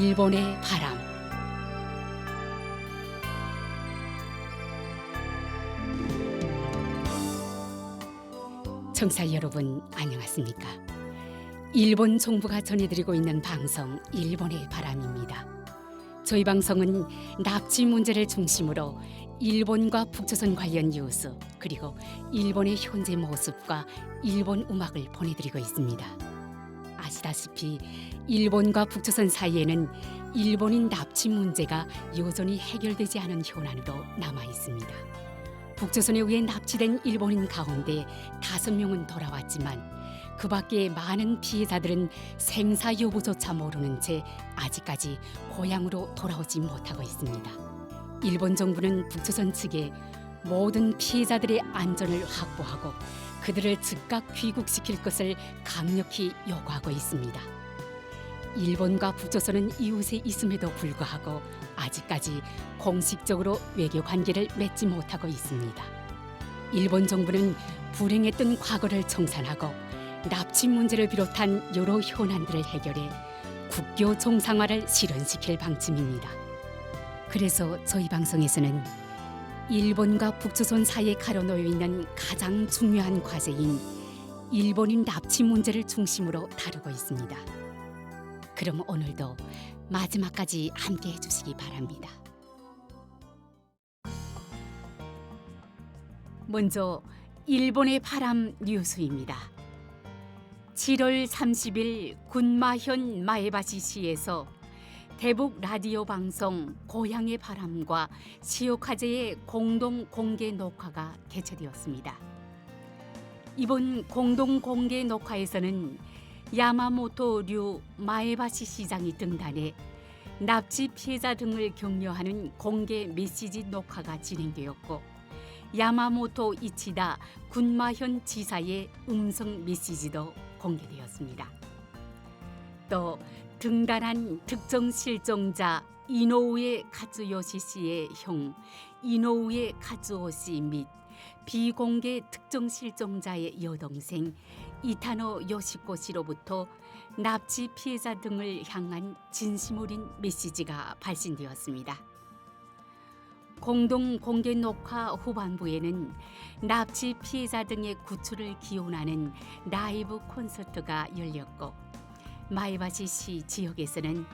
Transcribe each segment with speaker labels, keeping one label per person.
Speaker 1: 일본의 바람. 청취자 여러분 안녕하십니까? 일본 정부가 전해드리고 있는 방송 일본의 바람입니다. 저희 방송은 납치 문제를 중심으로 일본과 북조선 관련 뉴스 그리고 일본의 현재 모습과 일본 음악을 보내드리고 있습니다. 아시다시피 일본과 북조선 사이에는 일본인 납치 문제가 여전히 해결되지 않은 현안으로 남아 있습니다. 북조선에 의해 납치된 일본인 가운데 5명은 돌아왔지만 그 밖에 많은 피해자들은 생사 여부조차 모르는 채 아직까지 고향으로 돌아오지 못하고 있습니다. 일본 정부는 북조선 측에 모든 피해자들의 안전을 확보하고 그들을 즉각 귀국시킬 것을 강력히 요구하고 있습니다. 일본과 북조선은 이웃에 있음에도 불구하고 아직까지 공식적으로 외교 관계를 맺지 못하고 있습니다. 일본 정부는 불행했던 과거를 청산하고 납치 문제를 비롯한 여러 현안들을 해결해 국교 정상화를 실현시킬 방침입니다. 그래서 저희 방송에서는 일본과 북조선 사이에 가려놓여 있는 가장 중요한 과제인 일본인 납치 문제를 중심으로 다루고 있습니다. 그럼 오늘도 마지막까지 함께 해주시기 바랍니다. 먼저 일본의 바람 뉴스입니다. 7월 30일 군마현 마에바시시에서 대북 라디오 방송 고향의 바람과 시오카제의 공동 공개 녹화가 개최되었습니다. 이번 공동 공개 녹화에서는 야마모토류 마에바시 시장이 등단해 납치 피해자 등을 격려하는 공개 메시지 녹화가 진행되었고 야마모토 이치다 군마현 지사의 음성 메시지도 공개되었습니다. 또 등단한 특정 실종자 이노우에 카츠요시 씨의 형 이노우에 카츠오 씨 및 비공개 특정 실종자의 여동생 이타노 요시코 씨로부터 납치 피해자 등을 향한 진심 어린 메시지가 발신되었습니다. 공동 공개 녹화 후반부에는 납치 피해자 등의 구출을 기원하는 라이브 콘서트가 열렸고 마에바시시 지역에서는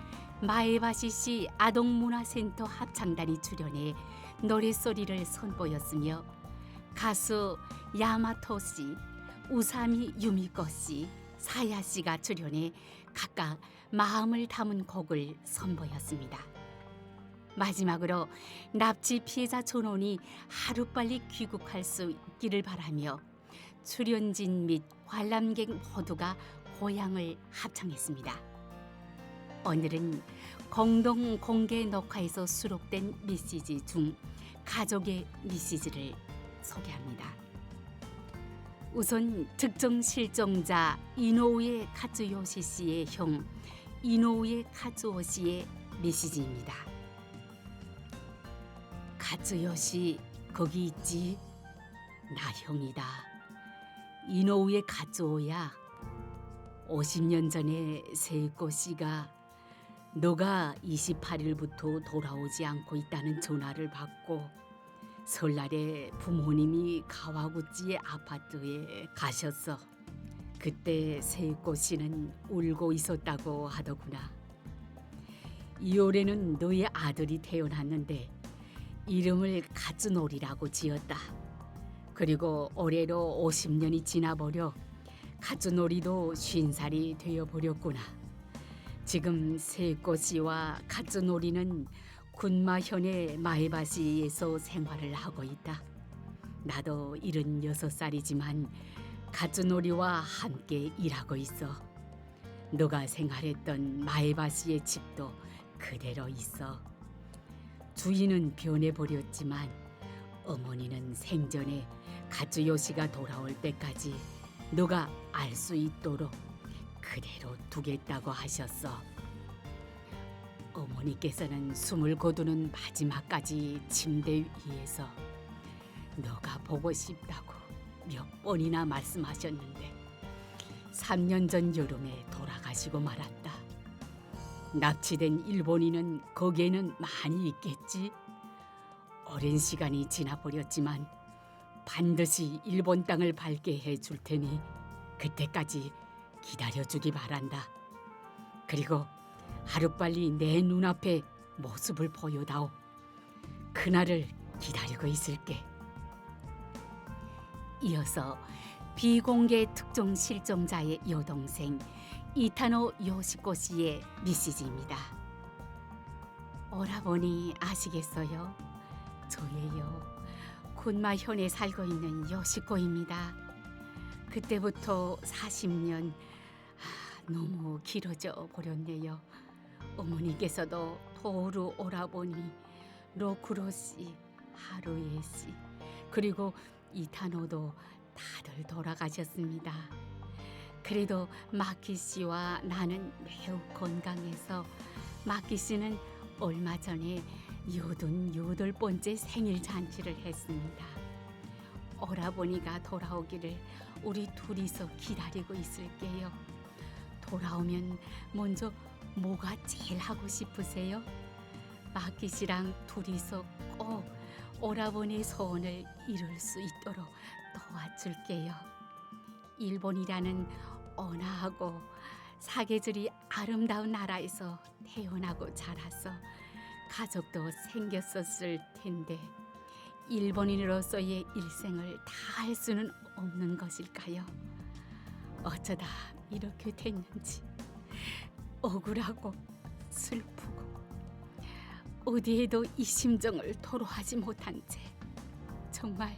Speaker 1: 마에바시시 아동문화센터 합창단이 출연해 노랫소리를 선보였으며 가수 야마토 씨, 우사미 유미코 씨, 사야 씨가 출연해 각각 마음을 담은 곡을 선보였습니다. 마지막으로 납치 피해자 전원이 하루빨리 귀국할 수 있기를 바라며 출연진 및 관람객 모두가 고향을 합창했습니다. 오늘은 공동 공개 녹화에서 수록된 메시지 중 가족의 메시지를 소개합니다. 우선 특정 실종자 이노우에 카츠요시 씨의 형 이노우에 카츠오 씨의 메시지입니다. 카츠요시 거기 있지? 나 형이다. 이노우에 카츠오야. 50년 전에 세이코 씨가 너가 28일부터 돌아오지 않고 있다는 전화를 받고 설날에 부모님이 가와구치의 아파트에 가셨어. 그때 세이코 씨는 울고 있었다고 하더구나. 이올해는 너의 아들이 태어났는데 이름을 카츠노리라고 지었다. 그리고 올해로 50년이 지나버려 카츠노리도 50살이 되어버렸구나. 지금 세이코 씨와 카츠노리는 군마현의 마에바시에서 생활을 하고 있다. 나도 76살이지만 카츠노리와 함께 일하고 있어. 너가 생활했던 마에바시의 집도 그대로 있어. 주인은 변해버렸지만 어머니는 생전에 카츠요시가 돌아올 때까지 너가 알 수 있도록 그대로 두겠다고 하셨어. 어머니께서는 숨을 거두는 마지막까지 침대 위에서 너가 보고 싶다고 몇 번이나 말씀하셨는데 3년 전 여름에 돌아가시고 말았다. 납치된 일본인은 거기에는 많이 있겠지. 오랜 시간이 지나버렸지만 반드시 일본 땅을 밟게 해줄 테니 그때까지 기다려주기 바란다. 그리고 하루빨리 내 눈앞에 모습을 보여다오. 그날을 기다리고 있을게. 이어서 비공개 특종 실종자의 여동생 이타노 요시코 씨의 메시지입니다. 오라버니 아시겠어요? 저예요. 군마현에 살고 있는 요시코입니다. 그때부터 40년 너무 길어져 버렸네요. 어머니께서도 토루 오라버니, 로쿠로 씨, 하루에 씨, 그리고 이타노도 다들 돌아가셨습니다. 그래도 마키 씨와 나는 매우 건강해서 마키 씨는 얼마 전에 88번째 생일 잔치를 했습니다. 오라버니가 돌아오기를 우리 둘이서 기다리고 있을게요. 돌아오면 먼저 뭐가 제일 하고 싶으세요? 마키 씨랑 둘이서 꼭 오라버니 소원을 이룰 수 있도록 도와줄게요. 일본이라는 온화하고 사계절이 아름다운 나라에서 태어나고 자라서 가족도 생겼었을 텐데 일본인으로서의 일생을 다 할 수는 없는 것일까요? 어쩌다 이렇게 됐는지 억울하고 슬프고 어디에도 이 심정을 토로하지 못한 채 정말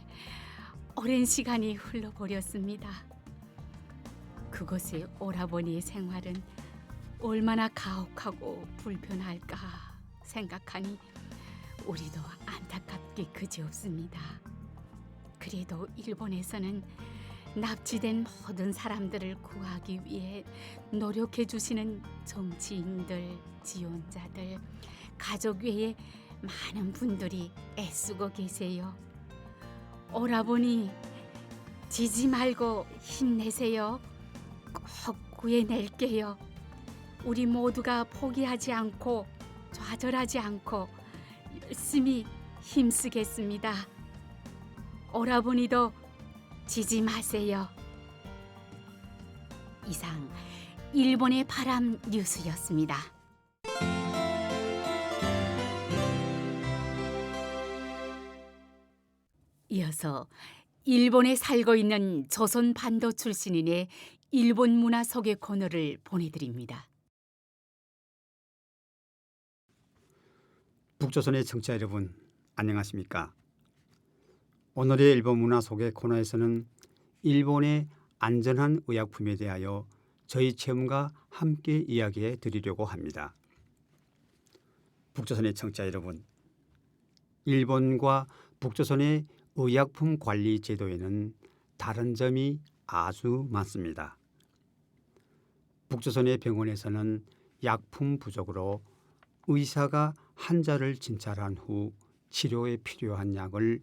Speaker 1: 오랜 시간이 흘러버렸습니다. 그곳의 오라버니의 생활은 얼마나 가혹하고 불편할까 생각하니 우리도 안타깝게 그지없습니다. 그래도 일본에서는 납치된 모든 사람들을 구하기 위해 노력해 주시는 정치인들, 지원자들, 가족 외에 많은 분들이 애쓰고 계세요. 오라버니 지지 말고 힘내세요. 꼭 구해낼게요. 우리 모두가 포기하지 않고 좌절하지 않고 열심히 힘쓰겠습니다. 오라버니도 지지 마세요. 이상 일본의 바람 뉴스였습니다. 이어서 일본에 살고 있는 조선 반도 출신인의 일본 문화 소개 코너를 보내드립니다.
Speaker 2: 북조선의 청취자 여러분, 안녕하십니까? 오늘의 일본 문화 소개 코너에서는 일본의 안전한 의약품에 대하여 저희 체험과 함께 이야기해 드리려고 합니다. 북조선의 청취자 여러분, 일본과 북조선의 의약품 관리 제도에는 다른 점이 아주 많습니다. 북조선의 병원에서는 약품 부족으로 의사가 환자를 진찰한 후 치료에 필요한 약을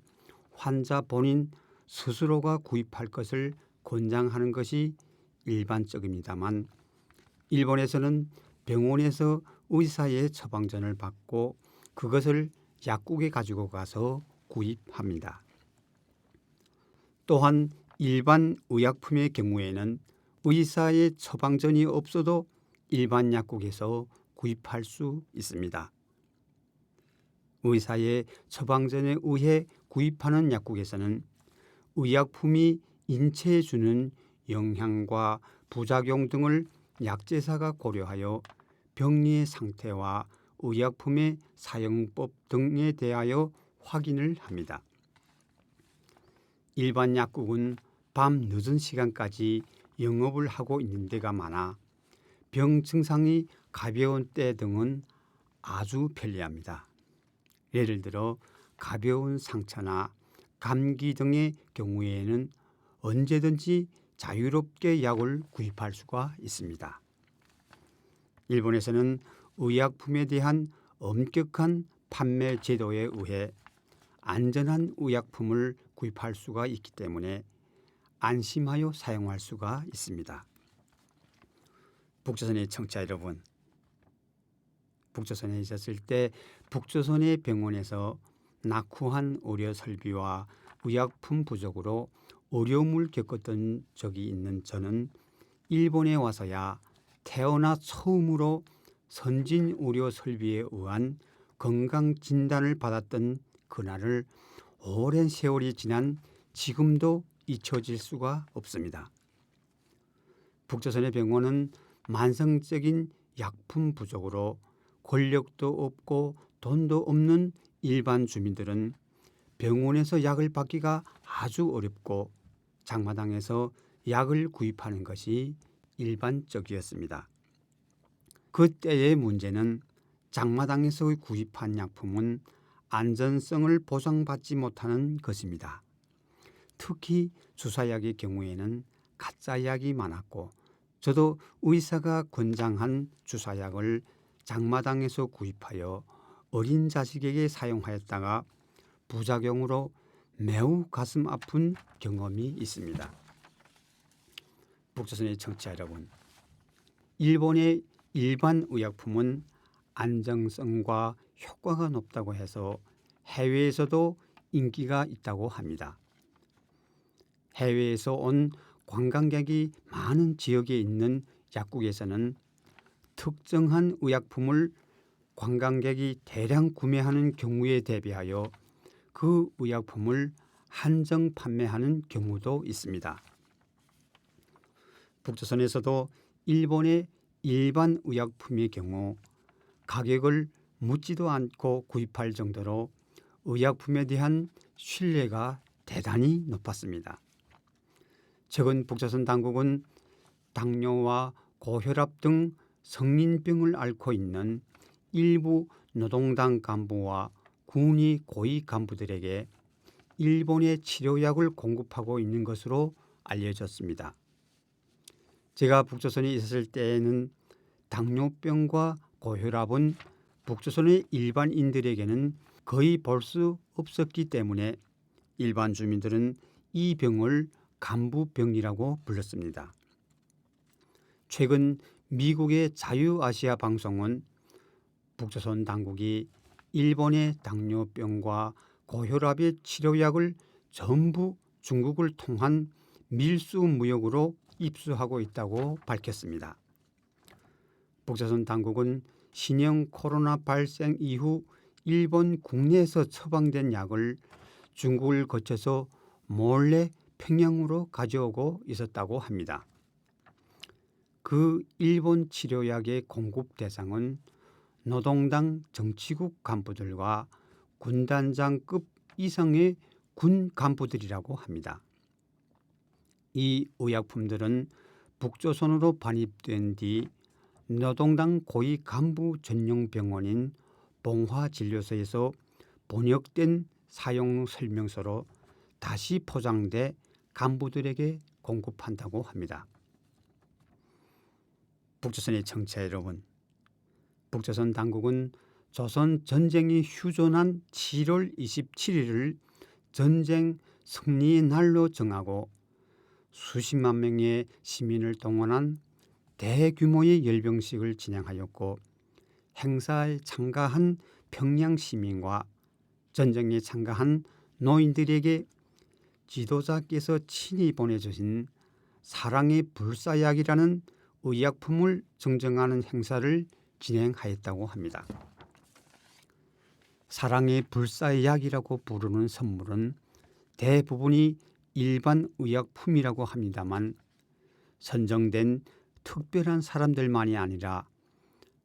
Speaker 2: 환자 본인 스스로가 구입할 것을 권장하는 것이 일반적입니다만 일본에서는 병원에서 의사의 처방전을 받고 그것을 약국에 가지고 가서 구입합니다. 또한 일반 의약품의 경우에는 의사의 처방전이 없어도 일반 약국에서 구입할 수 있습니다. 의사의 처방전에 의해 구입하는 약국에서는 의약품이 인체에 주는 영향과 부작용 등을 약제사가 고려하여 병리의 상태와 의약품의 사용법 등에 대하여 확인을 합니다. 일반 약국은 밤 늦은 시간까지 영업을 하고 있는 데가 많아 병 증상이 가벼운 때 등은 아주 편리합니다. 예를 들어 가벼운 상처나 감기 등의 경우에는 언제든지 자유롭게 약을 구입할 수가 있습니다. 일본에서는 의약품에 대한 엄격한 판매 제도에 의해 안전한 의약품을 구입할 수가 있기 때문에 안심하여 사용할 수가 있습니다. 북조선의 청취자 여러분, 북조선에 있었을 때 북조선의 병원에서 낙후한 의료 설비와 의약품 부족으로 어려움을 겪었던 적이 있는 저는 일본에 와서야 태어나 처음으로 선진 의료 설비에 의한 건강 진단을 받았던 그날을 오랜 세월이 지난 지금도 잊혀질 수가 없습니다. 북조선의 병원은 만성적인 약품 부족으로 권력도 없고 돈도 없는 일반 주민들은 병원에서 약을 받기가 아주 어렵고 장마당에서 약을 구입하는 것이 일반적이었습니다. 그때의 문제는 장마당에서 구입한 약품은 안전성을 보장받지 못하는 것입니다. 특히 주사약의 경우에는 가짜약이 많았고 저도 의사가 권장한 주사약을 장마당에서 구입하여 어린 자식에게 사용하였다가 부작용으로 매우 가슴 아픈 경험이 있습니다. 북조선의 청취자 여러분, 일본의 일반 의약품은 안정성과 효과가 높다고 해서 해외에서도 인기가 있다고 합니다. 해외에서 온 관광객이 많은 지역에 있는 약국에서는 특정한 의약품을 관광객이 대량 구매하는 경우에 대비하여 그 의약품을 한정 판매하는 경우도 있습니다. 북조선에서도 일본의 일반 의약품의 경우 가격을 묻지도 않고 구입할 정도로 의약품에 대한 신뢰가 대단히 높았습니다. 최근 북조선 당국은 당뇨와 고혈압 등 성인병을 앓고 있는 일부 노동당 간부와 군의 고위 간부들에게 일본의 치료약을 공급하고 있는 것으로 알려졌습니다. 제가 북조선에 있었을 때에는 당뇨병과 고혈압은 북조선의 일반인들에게는 거의 볼 수 없었기 때문에 일반 주민들은 이 병을 간부병이라고 불렀습니다. 최근 미국의 자유아시아 방송은 북조선 당국이 일본의 당뇨병과 고혈압의 치료약을 전부 중국을 통한 밀수 무역으로 입수하고 있다고 밝혔습니다. 북조선 당국은 신형 코로나 발생 이후 일본 국내에서 처방된 약을 중국을 거쳐서 몰래 평양으로 가져오고 있었다고 합니다. 그 일본 치료약의 공급 대상은 노동당 정치국 간부들과 군단장급 이상의 군 간부들이라고 합니다. 이 의약품들은 북조선으로 반입된 뒤 노동당 고위 간부 전용 병원인 봉화진료소에서 번역된 사용 설명서로 다시 포장돼 간부들에게 공급한다고 합니다. 북조선의 청취자 여러분, 북조선 당국은 조선 전쟁이 휴전한 7월 27일을 전쟁 승리의 날로 정하고 수십만 명의 시민을 동원한 대규모의 열병식을 진행하였고 행사에 참가한 평양 시민과 전쟁에 참가한 노인들에게 지도자께서 친히 보내주신 사랑의 불사약이라는 의약품을 증정하는 행사를 진행하였다고 합니다. 사랑의 불사약이라고 부르는 선물은 대부분이 일반 의약품이라고 합니다만 선정된 특별한 사람들만이 아니라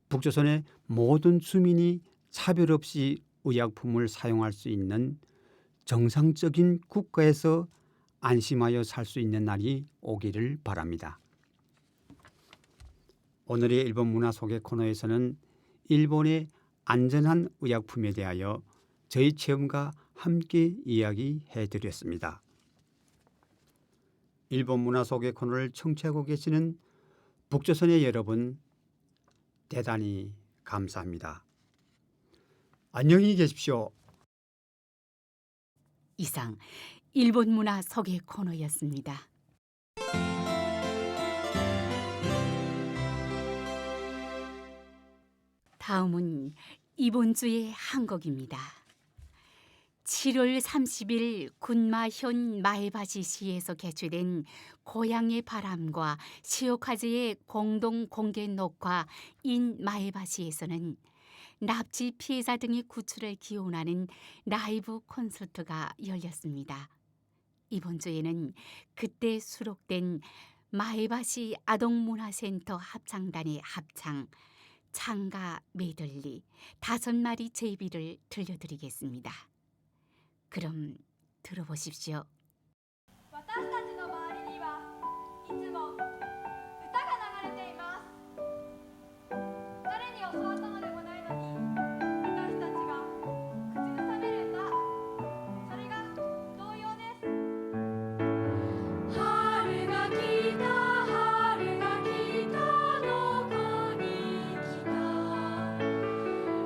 Speaker 2: 북조선의 모든 주민이 차별 없이 의약품을 사용할 수 있는 정상적인 국가에서 안심하여 살 수 있는 날이 오기를 바랍니다. 오늘의 일본 문화 소개 코너에서는 일본의 안전한 의약품에 대하여 저희 체험과 함께 이야기해 드렸습니다. 일본 문화 소개 코너를 청취하고 계시는 북조선의 여러분, 대단히 감사합니다. 안녕히 계십시오.
Speaker 1: 이상 일본 문화 소개 코너였습니다. 다음은 이번 주의 한 곡입니다. 7월 30일 군마현 마에바시시에서 개최된 고향의 바람과 시오카즈의 공동 공개 녹화인 마에바시에서는 납치 피해자 등의 구출을 기원하는 라이브 콘서트가 열렸습니다. 이번 주에는 그때 수록된 마에바시 아동문화센터 합창단의 합창, 창가 메들리 5마리 제비를 들려드리겠습니다. 그럼 들어보십시오.
Speaker 3: 私たちの周りにはいつも歌が流れています。誰に教わったのでもないのに、私たちが口ずさめる歌、それが童謡です。春が来た、春が来た、どこに来た、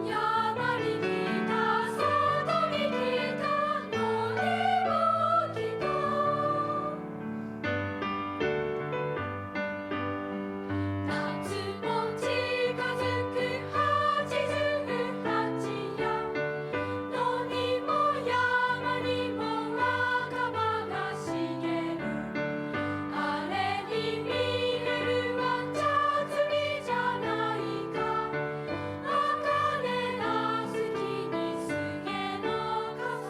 Speaker 3: 山に来た、里に来た、野にも来た。夏も近づく88夜、野にも山にも若葉が茂る。あれに見えるは茶摘みじゃないか、茜が好きに菅の傘。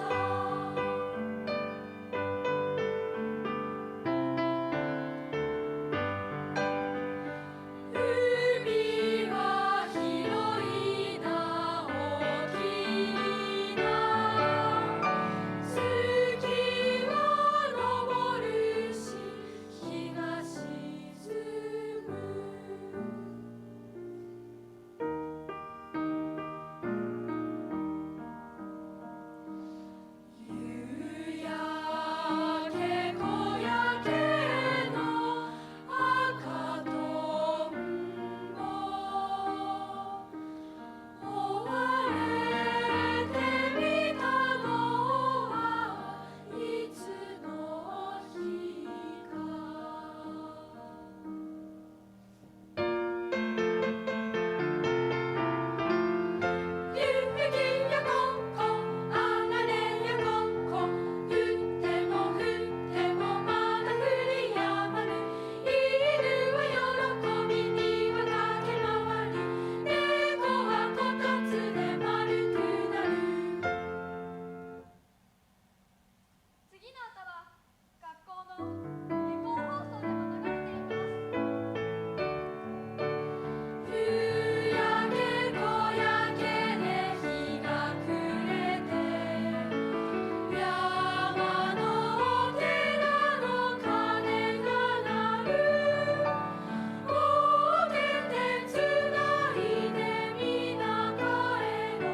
Speaker 3: 海は広いな、大きいな、月は昇るし、日が沈む。夕焼け小焼けの赤とんぼ、追われてみたのはいつの日か。夕日やこんこ、あられやこんこ、降っても降ってもまだ降りやまぬ。犬は喜びには駆け回り、猫はこたつで丸くなる。次の歌は学校の日本放送でも流れています。夕焼け小焼けで日が暮れて、山のお寺の鐘が鳴る。お手でつないでみなかへの、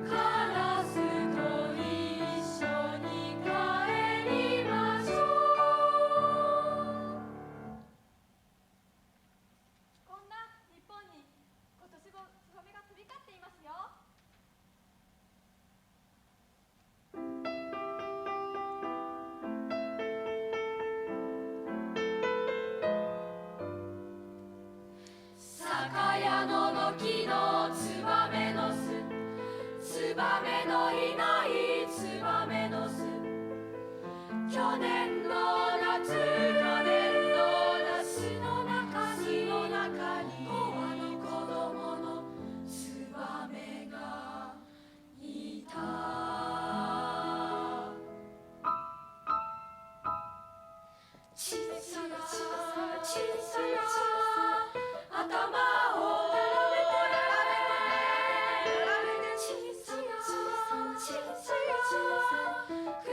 Speaker 3: カラスと一緒に帰りましょう。こんな日本に今年もツバメが飛び交っていますよ。酒屋の木のツバメの巣、ツバメのいないツバメの巣。去年の夏、去年の夏の中に5羽の子供のツバメがいた。小さな小さな頭を並べて、小さな小さな口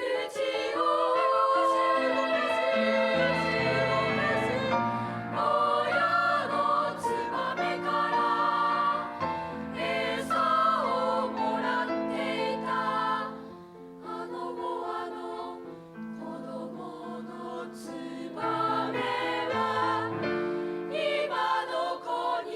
Speaker 3: を動かす親のツバメから餌をもらっていた。あの子子供のツバメは今どこに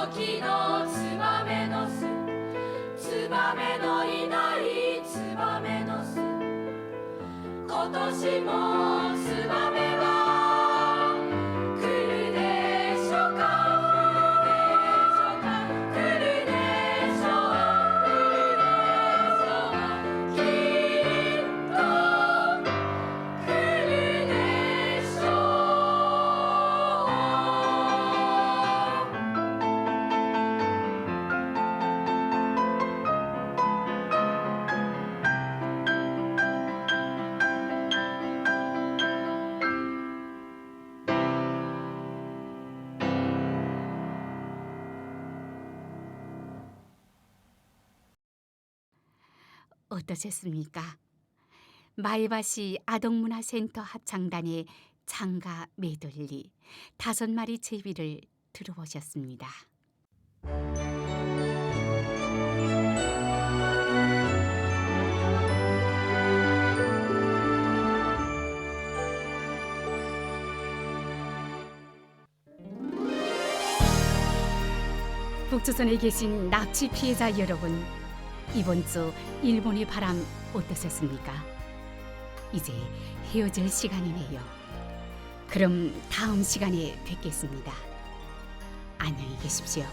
Speaker 3: 時のツバメの巣ツバメのいないツバメの巣今年もツバメは来るでしょうか来るでしょう来るでしょうきっと来るでしょ
Speaker 1: 어떠셨습니까? 마에바시 아동문화센터 합창단의 창가 메들리 5마리 제비를 들어보셨습니다. 북조선에 계신 납치 피해자 여러분, 이번 주 일본의 바람 어떠셨습니까? 이제 헤어질 시간이네요. 그럼 다음 시간에 뵙겠습니다. 안녕히 계십시오.